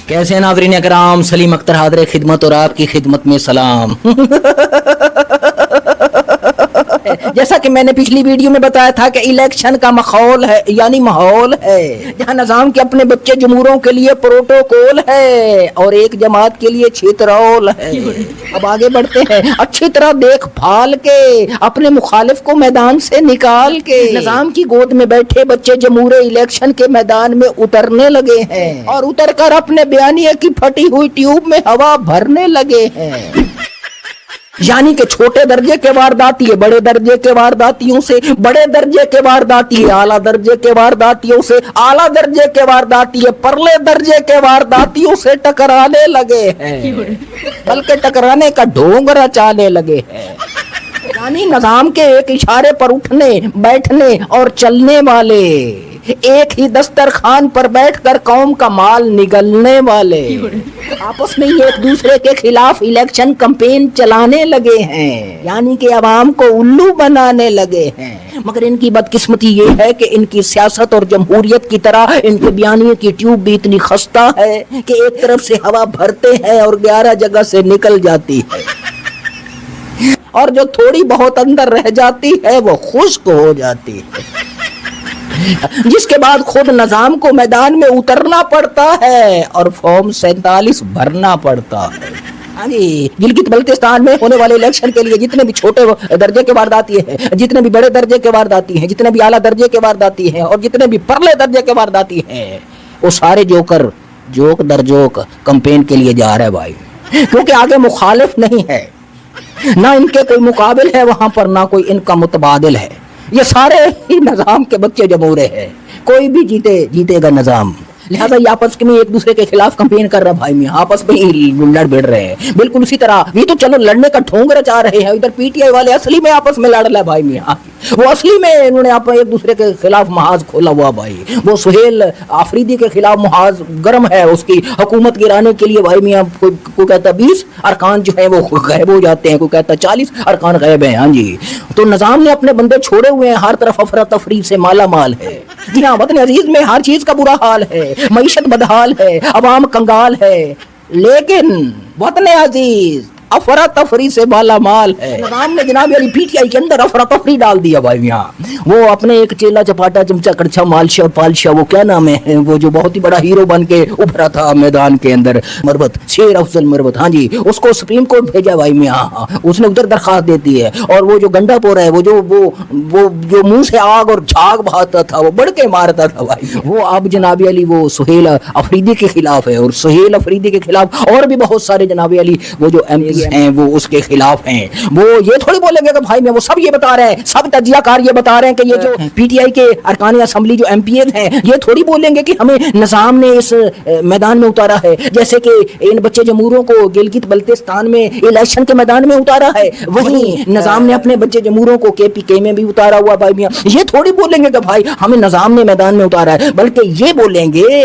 कैसे हैं नाज़रीन इकराम, सलीम अख्तर हाज़िर खिदमत और आपकी खिदमत में सलाम। जैसा कि मैंने पिछली वीडियो में बताया था कि इलेक्शन का माहौल है, यानी माहौल है जहाँ निजाम के अपने बच्चे जमूरों के लिए प्रोटोकॉल है और एक जमात के लिए छितरौल है। अब आगे बढ़ते हैं। अच्छी तरह देखभाल के अपने मुखालिफ को मैदान से निकाल के निजाम की गोद में बैठे बच्चे जमूरे इलेक्शन के मैदान में उतरने लगे हैं और उतरकर अपने बयानिए की फटी हुई ट्यूब में हवा भरने लगे हैं। यानी कि छोटे दर्जे के वारदाती बड़े दर्जे के वारदातियों से, बड़े दर्जे के वारदाती आला दर्जे के वारदातियों से, आला दर्जे के वारदाती परले दर्जे के वारदातियों से टकराने लगे हैं, बल्कि टकराने का ढोंग रचाने लगे हैं। यानी निजाम के एक इशारे पर उठने, बैठने और चलने वाले, एक ही दस्तरखान पर बैठकर कौम का माल निगलने वाले आपस में ही एक दूसरे के खिलाफ इलेक्शन कैंपेन चलाने लगे हैं, यानी कि अवाम को उल्लू बनाने लगे हैं। मगर इनकी बदकिस्मती ये है कि इनकी सियासत और जमहूरियत की तरह इनके बयानिए की ट्यूब भी इतनी खस्ता है कि एक तरफ से हवा भरते हैं और 11 जगह से निकल जाती है और जो थोड़ी बहुत अंदर रह जाती है वो खुश्क हो जाती है, जिसके बाद खुद निजाम को मैदान में उतरना पड़ता है और फॉर्म 47 भरना पड़ता है। हाँ जी, गिलगित बल्तिस्तान में होने वाले इलेक्शन के लिए जितने भी छोटे दर्जे के वारदाती हैं, जितने भी बड़े दर्जे के वारदाती हैं, जितने भी आला दर्जे के वारदाती हैं और जितने भी परले दर्जे के वारदाती हैं, वो सारे जोकर जोक दर जोक कैंपेन के लिए जा रहे हैं भाई, क्योंकि आगे मुखालिफ नहीं है, ना इनके कोई मुकाबिल है वहां पर, ना कोई इनका मुतबादिल है। ये सारे ही निजाम के बच्चे जमूरे हैं, कोई भी जीतेगा निजाम। लिहाजा ये आपस में एक दूसरे के खिलाफ कैंपेन कर रहे हैं भाई, में आपस में ही लड़ भिड़ रहे हैं। बिल्कुल उसी तरह ये तो चलो लड़ने का ढोंग रचा रहे हैं, इधर पीटीआई वाले असली में आपस में लड़ रहे भाई मियाँ, वो असली में इन्होंने एक दूसरे के खिलाफ महाज खोला हुआ भाई। वो सुहेल आफरीदी के खिलाफ महाज गर्म है, उसकी हुकूमत गिराने के लिए भाई मियाँ कोई कहता 20 अरकान जो है वो गायब हो जाते हैं, कोई कहता 40 अरकान गायब हैं। हाँ जी, तो निजाम ने अपने बंदे छोड़े हुए हैं, हर तरफ अफरा तफरी से माला माल है। जी हाँ, वतन अजीज में हर चीज का बुरा हाल है, मईशत बदहाल है, अवाम कंगाल है, लेकिन वतन अजीज अफरा तफरी से माला माल है। निजाम ने जनाब अली पीटीआई के अंदर अफरा तफरी डाल दिया भाई यहाँ। वो अपने एक चेला चपाटा चमचा कड़छा मालशाह और पालशाह, वो क्या नाम है, वो जो बहुत ही बड़ा हीरो बन के उभरा था मैदान के अंदर, मरवत, शेर अफजल मरवत, हाँ जी, उसको सुप्रीम कोर्ट भेजा भाई यहाँ। उसने उधर दरखास्त देती है और वो जो गंडापुर है, वो जो मुंह से आग और झाग बहाता था, वो बढ़ के मारता था भाई, वो अब जनाब अली वो सुहेल अफरीदी के खिलाफ है और सुहेल अफरीदी के खिलाफ और भी बहुत सारे जनाब अली वो जो हैं वो उसके खिलाफ हैं। वो ये थोड़ी बोलेंगे कि भाई मैं वो सब ये बता रहे हैं, सब तजियाकार ये बता रहे हैं कि ये जो पीटीआई के अरकान असम्बली जो एमपीए हैं ये थोड़ी बोलेंगे कि हमें निजाम ने इस मैदान में उतारा है, जैसे कि इन बच्चे जमूरों को गिलगित बल्तिस्तान में इलेक्शन के मैदान में उतारा है, वहीं निजाम ने अपने बच्चे जमूरों को केपीके में भी उतारा हुआ भाई मियां। ये थोड़ी बोलेंगे कि भाई हमें निजाम ने मैदान में उतारा है, बल्कि ये बोलेंगे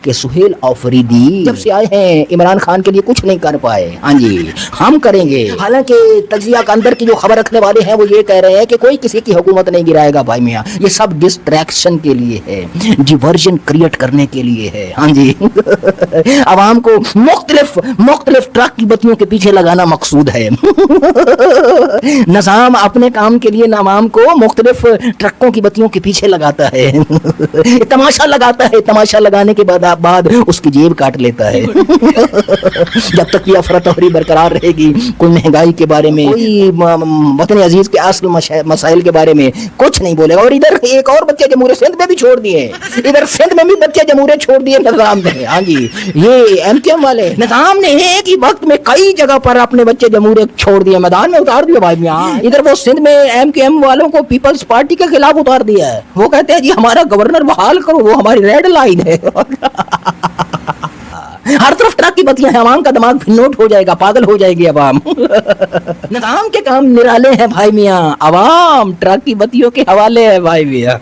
कि सुहेल आफरीदी जब से आए हैं इमरान खान के लिए कुछ नहीं कर पाए। हाँ जी, हम करेंगे। हालांकि तजिया के अंदर की जो खबर रखने वाले हैं वो ये कह रहे हैं कि कोई किसी की हुकूमत नहीं गिराएगा भाई मियाँ, ये सब डिस्ट्रैक्शन के लिए है, डिवर्जन क्रिएट करने के लिए है। हाँ जी, आवाम को मुख्तलिफ ट्रक की बत्तियों के पीछे लगाना मकसूद है। निजाम अपने काम के लिए आवाम को मुख्तलिफ ट्रकों की बत्तियों के पीछे लगाता है, तमाशा लगाता है, तमाशा लगाने के बाद उसकी जेब काट लेता है। जब तक ये अफरा तफरी बरकरार रहेगी, कोई महंगाई के बारे में, कोई वतन अजीज के असल मसाइल के बारे में कुछ नहीं बोलेगा। और इधर एक और बच्चे जमूरे सिंध में भी छोड़ दिए, इधर सिंध में भी बच्चे जमूरे छोड़ दिए निजाम ने। हाँ जी, ये एमकेएम वाले निजाम ने एक ही वक्त में कई जगह पर अपने बच्चे जमूरे छोड़ दिए, मैदान में उतार दिए भाई यहाँ। इधर वो सिंध में एमकेएम वालों को पीपल्स पार्टी के खिलाफ उतार दिया है, वो कहते हैं जी हमारा गवर्नर बहाल करो, वो हमारी रेड लाइन है। हर तरफ ट्रक की बत्तियां हैं, आवाम का दिमाग नोट हो जाएगा, पागल हो जाएगी आवाम। निजाम के काम निराले हैं भाई मियाँ, आवाम ट्रक की बत्तियों के हवाले है भाई मियाँ।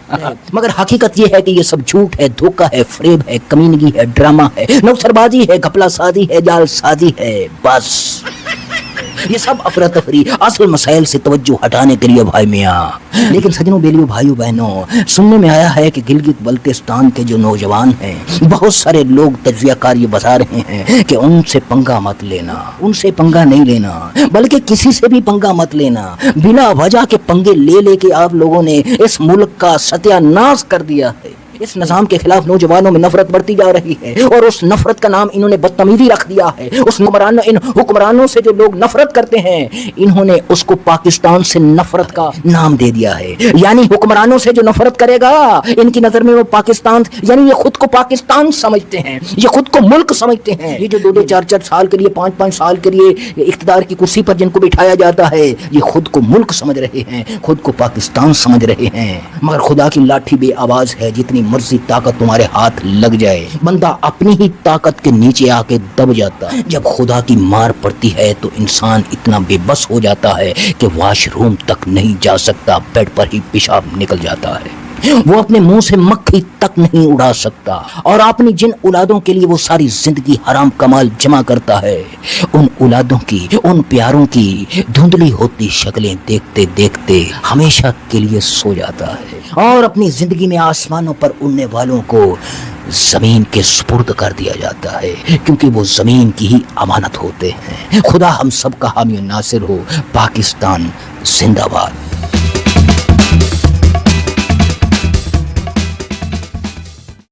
मगर हकीकत ये है कि ये सब झूठ है, धोखा है, फरेब है, कमीनगी है, ड्रामा है, नौसरबाजी है, घपला साजी है, जालसाजी है, बस। یہ سب افراتفری اصل مسائل سے توجہ ہٹانے کے لیے بھائی میاں۔ لیکن سجنوں بیلیوں بھائیوں بہنوں، سننے میں آیا ہے کہ گلگت بلتستان کے جو نوجوان ہیں بہت سارے لوگ تجزیہ کار یہ بتا رہے ہیں کہ ان سے پنگا مت لینا، ان سے پنگا نہیں لینا، بلکہ کسی سے بھی پنگا مت لینا۔ بلا وجہ کے پنگے لے لے کے آپ لوگوں نے اس ملک کا ستیہ ناش کر دیا ہے۔ اس نظام کے خلاف نوجوانوں میں نفرت بڑھتی جا رہی ہے اور اس نفرت کا نام انہوں نے بدتمیزی رکھ دیا ہے۔ ان حکمرانوں سے جو لوگ نفرت کرتے ہیں انہوں نے اس کو پاکستان سے نفرت کا نام دے دیا ہے۔ یعنی حکمرانوں سے جو نفرت کرے گا ان کی نظر میں وہ پاکستان، یعنی یہ خود کو پاکستان سمجھتے ہیں، یہ خود کو ملک سمجھتے ہیں۔ یہ جو 2-2 4-4 سال کے لیے 5-5 سال کے لیے اقتدار کی کرسی پر جن کو بٹھایا جاتا ہے یہ خود کو ملک سمجھ رہے ہیں، خود کو پاکستان سمجھ رہے ہیں۔ مگر خدا کی لاٹھی بے آواز ہے، جتنی مرضی طاقت تمہارے ہاتھ لگ جائے بندہ اپنی ہی طاقت کے نیچے آ کے دب جاتا ہے۔ جب خدا کی مار پڑتی ہے تو انسان اتنا بے بس ہو جاتا ہے کہ واش روم تک نہیں جا سکتا، بیڈ پر ہی پیشاب نکل جاتا ہے، وہ اپنے منہ سے مکھی تک نہیں اڑا سکتا، اور اپنی جن اولادوں کے لیے وہ ساری زندگی حرام کمال جمع کرتا ہے ان اولادوں کی، ان پیاروں کی دھندلی ہوتی شکلیں دیکھتے دیکھتے ہمیشہ کے لیے سو جاتا ہے، اور اپنی زندگی میں آسمانوں پر اڑنے والوں کو زمین کے سپرد کر دیا جاتا ہے، کیونکہ وہ زمین کی ہی امانت ہوتے ہیں۔ خدا ہم سب کا حامی و ناصر ہو۔ پاکستان زندہ باد۔